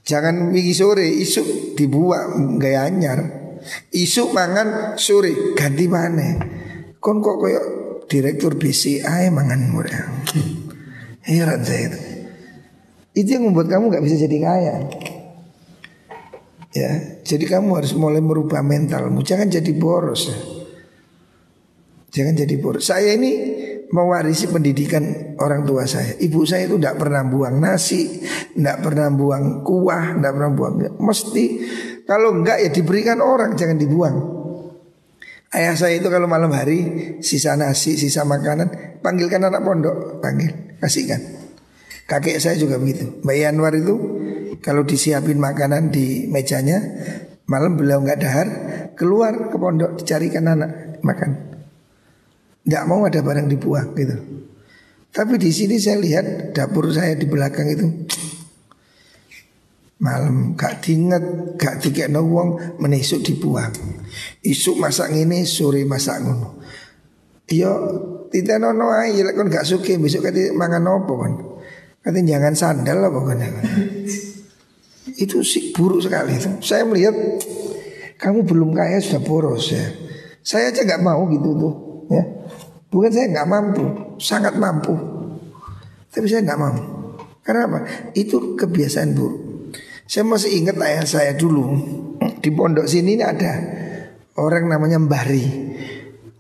jangan wingi sore, isuk dibuang gaya anyar. Isuk mangan sore ganti mana? Kon kok koyo direktur BCA mangan murah. Heran saya itu. Itu yang membuat kamu gak bisa jadi kaya. Ya, jadi kamu harus mulai merubah mentalmu. Jangan jadi boros. Jangan jadi boros. Saya ini mewarisi pendidikan orang tua saya. Ibu saya itu tidak pernah buang nasi, tidak pernah buang kuah, tidak pernah buang. Mesti kalau enggak ya diberikan orang, jangan dibuang. Ayah saya itu kalau malam hari sisa nasi, sisa makanan, panggilkan anak pondok, panggil, kasihkan. Kakek saya juga begitu. Mbak Yanwar itu kalau disiapin makanan di mejanya, malam beliau nggak dahar, keluar ke pondok dicarikan anak makan. Nggak mau ada barang dibuang gitu. Tapi di sini saya lihat dapur saya di belakang itu malam gak diinget, gak dikekno wong, menisuk dibuang. Isuk masak ngene, sore masak ngono. Iya, tidak nono ae lek kon gak suke besok kate mangan opo kon. Kate jangan sandal apa kon. Itu sih buruk sekali itu. Saya melihat kamu belum kaya sudah boros ya. Saya aja nggak mau gitu tuh ya. Bukan saya nggak mampu, sangat mampu. Tapi saya nggak mau. Karena apa? Itu kebiasaan buruk. Saya masih ingat ayah saya dulu di pondok sini ini ada orang namanya Mbari.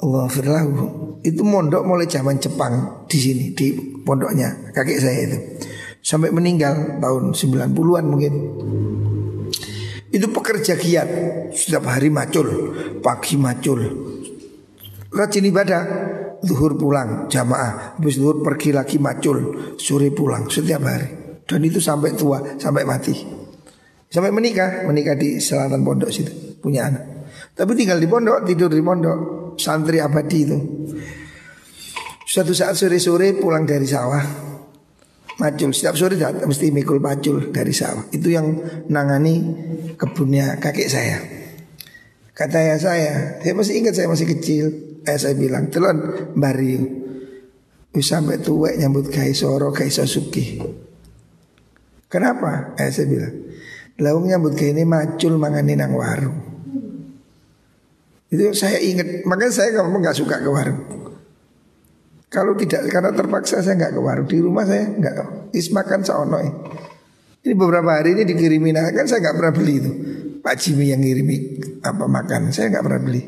Allahumma. Itu mondok mulai zaman Jepang di sini di pondoknya kakek saya itu. Sampai meninggal tahun 90-an mungkin. Itu pekerja giat. Setiap hari macul, pagi macul, rajin ibadah. Zuhur pulang jamaah, habis zuhur pergi lagi macul, sore pulang setiap hari. Dan itu sampai tua, sampai mati. Sampai menikah di selatan pondok situ, punya anak. Tapi tinggal di pondok, tidur di pondok, santri abadi itu. Suatu saat sore-sore pulang dari sawah, macul, setiap sore datang mesti mikul macul dari sawah. Itu yang nangani kebunnya kakek saya. Kata ya saya masih ingat saya masih kecil. saya bilang, "Telon mbari wis sampai tuwek nyambut gawe soro gawe iso sugih." Kenapa? Saya bilang, "Lawung nyambut gawe ini macul mangane nang warung." Itu saya ingat, makanya saya nggak suka ke warung. Kalau tidak karena terpaksa saya nggak ke warung. Di rumah saya nggak, makan seono. Ini beberapa hari ini dikirimin, kan saya nggak pernah beli itu. Pak Jimmy yang ngirimi apa makan, saya nggak pernah beli.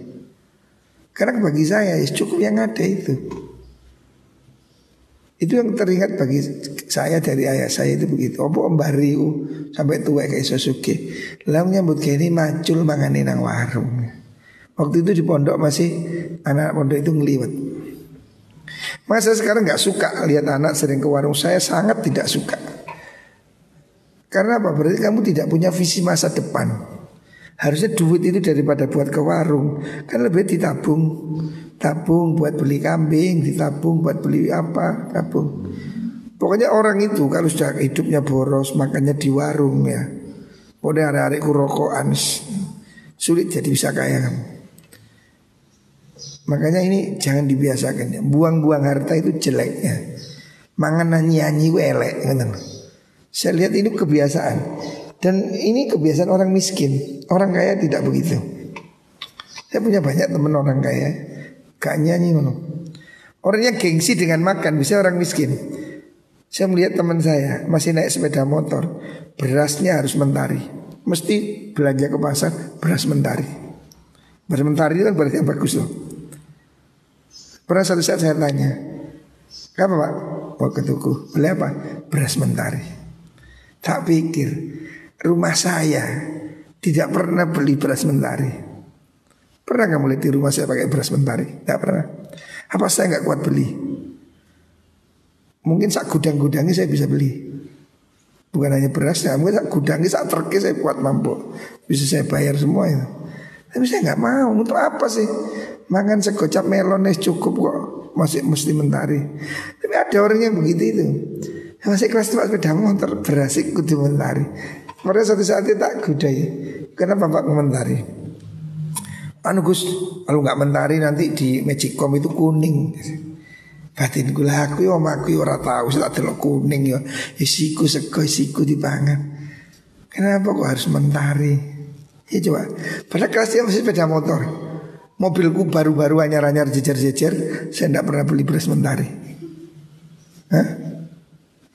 Karena bagi saya cukup yang ada itu. Itu yang teringat bagi saya dari ayah saya itu begitu. Opo mbariu sampai tua kayak Sosuke. Lalu nyambut kayak ini macul mangane nang warung. Waktu itu di pondok masih anak pondok itu ngeliwat. Masa sekarang nggak suka lihat anak sering ke warung. Saya sangat tidak suka. Karena apa? Berarti kamu tidak punya visi masa depan. Harusnya duit itu daripada buat ke warung, kan lebih ditabung. Tabung buat beli kambing, ditabung buat beli apa, tabung. Pokoknya orang itu kalau sudah hidupnya boros, makannya di warung ya, pokoknya hari-hari rokokan, sulit jadi bisa kaya kamu. Makanya ini jangan dibiasakan ya. Buang-buang harta itu jeleknya. Mangan nyanyi-nyanyi itu elek gitu. Saya lihat ini kebiasaan. Dan ini kebiasaan orang miskin. Orang kaya tidak begitu. Saya punya banyak teman orang kaya gak nyanyi ngono. Orangnya gengsi dengan makan. Bisa orang miskin. Saya melihat teman saya masih naik sepeda motor, berasnya harus mentari. Mesti belanja ke pasar beras mentari. Beras mentari itu kan beras yang bagus loh. Pernah satu saat saya tanya, "Apa Pak?" "Mau ke tuku." "Beli apa?" "Beras mentari." Tak pikir rumah saya tidak pernah beli beras mentari. Pernah kamu lihat di rumah saya pakai beras mentari? Tidak pernah. Apa saya nggak kuat beli? Mungkin sak gudang-gudangnya saya bisa beli. Bukan hanya berasnya, mungkin sak gudangnya, sak truknya saya kuat mampu. Bisa saya bayar semua itu. Tapi saya nggak mau. Untuk apa sih? Makan segocap melon cukup kok. Masih mesti mentari. Tapi ada orang yang begitu itu. Masih kelas 2 sepeda motor berasik kudu mentari. Pada suatu saat itu tak gudai. Kenapa Pak komentari? "Anu Gus, kalau nggak mentari nanti di Magicom itu kuning." Batin gula aku yo omaku ora tahu tak delok kuning yo. Isiku sego isiku dipangan. Kenapa kok harus mentari? Ya coba. Pada kelasnya masih sepeda motor. Mobilku baru-baru anyar-anyar jejer-jejer. Saya tidak pernah beli beras mentari. Hah?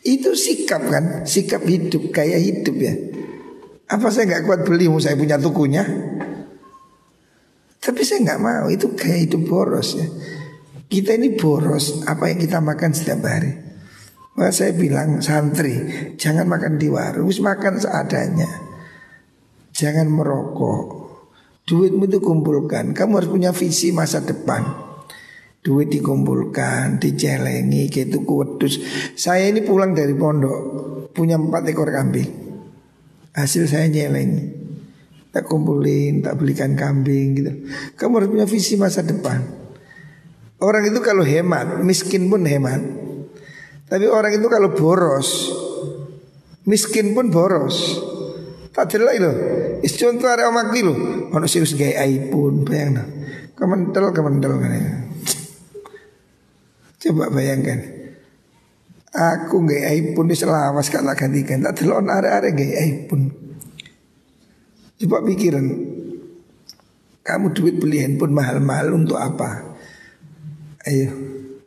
Itu sikap kan, sikap hidup, gaya hidup ya. Apa saya nggak kuat beli, saya punya tukunya. Tapi saya nggak mau, itu gaya hidup boros ya. Kita ini boros, apa yang kita makan setiap hari. Maka saya bilang santri, jangan makan di warung, makan seadanya. Jangan merokok. Duitmu itu kumpulkan, kamu harus punya visi masa depan. Duit dikumpulkan, dicelengi, kayak tuku wedus. Saya ini pulang dari pondok, punya 4 ekor kambing. Hasil saya nyelengi. Tak kumpulin, tak belikan kambing gitu. Kamu harus punya visi masa depan. Orang itu kalau hemat, miskin pun hemat. Tapi orang itu kalau boros, miskin pun boros. Tak delok lho. Is contoh arek omak iki lho, ono sing wis gawe iPhone, bayangno. Kementel kan. Coba bayangkan, aku nggak iPhone ini selawas gak tak gantikan. Tak delok arek-arek nggak iPhone. Coba pikiran, kamu duit beli handphone mahal-mahal untuk apa? Ayo,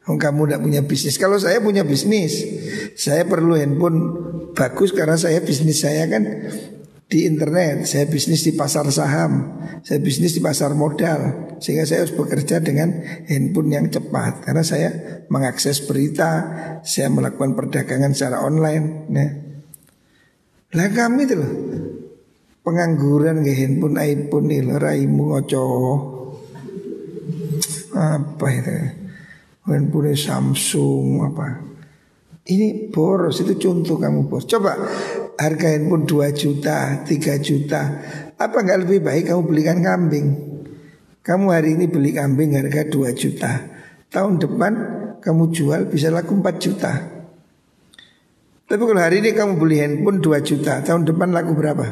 kamu tidak punya bisnis. Kalau saya punya bisnis, saya perlu handphone bagus karena saya bisnis saya kan di internet. Saya bisnis di pasar saham, saya bisnis di pasar modal. Sehingga saya harus bekerja dengan handphone yang cepat. Karena saya mengakses berita, saya melakukan perdagangan secara online. Nah, lah kami itu loh, pengangguran ke handphone iPhone nih loh, raimu ngoco. Apa itu? Handphone Samsung apa? Ini boros, itu contoh kamu boros. Coba harga handphone 2 juta, 3 juta. Apa nggak lebih baik kamu belikan kambing? Kamu hari ini beli kambing harga 2 juta. Tahun depan kamu jual bisa laku 4 juta. Tapi kalau hari ini kamu beli handphone 2 juta, tahun depan laku berapa?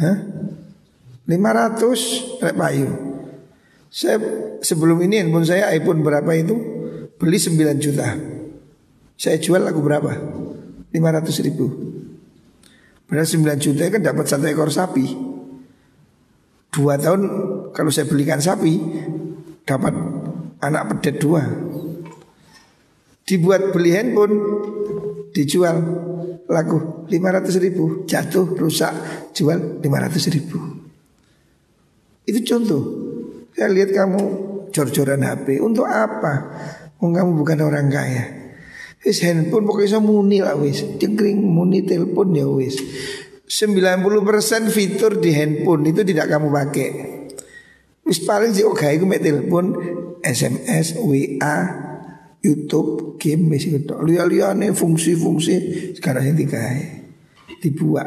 Hah? 500 rek payu. Saya sebelum ini handphone saya iPhone berapa itu, beli 9 juta. Saya jual laku berapa? 500 ribu. Padahal 9 juta kan dapat 1 ekor sapi. 2 tahun kalau saya belikan sapi dapat anak pedet 2. Dibuat beli handphone, dijual laku 500 ribu. Jatuh, rusak, jual 500 ribu. Itu contoh. Saya lihat kamu jor-joran HP. Untuk apa? Kamu bukan orang kaya. Wis handphone pokoknya muni lah wis. Cengkring muni telepon ya wis. 90% fitur di handphone itu tidak kamu pakai. Wis paling sih oke iku mek telepon, SMS, WA, YouTube, game wis itu. Liya-liyane fungsi-fungsi sekarang yang dibuat.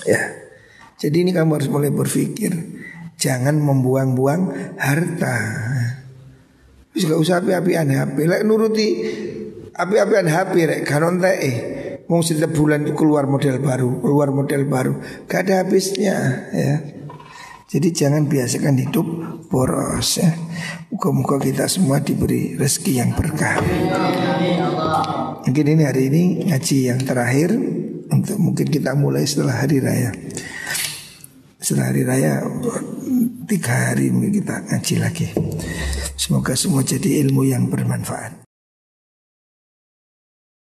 Ya. Jadi ini kamu harus mulai berpikir, jangan membuang-buang harta. Wis gak usah api-apian HP. Lek nuruti api-apian HP rek kanon teh. Wong setiap bulan keluar model baru, gak ada habisnya ya. Jadi jangan biasakan hidup boros ya. Muka-muka kita semua diberi rezeki yang berkah. Mungkin ini hari ini ngaji yang terakhir untuk mungkin kita mulai setelah hari raya. Setelah hari raya 3 hari mungkin kita ngaji lagi. Semoga semua jadi ilmu yang bermanfaat.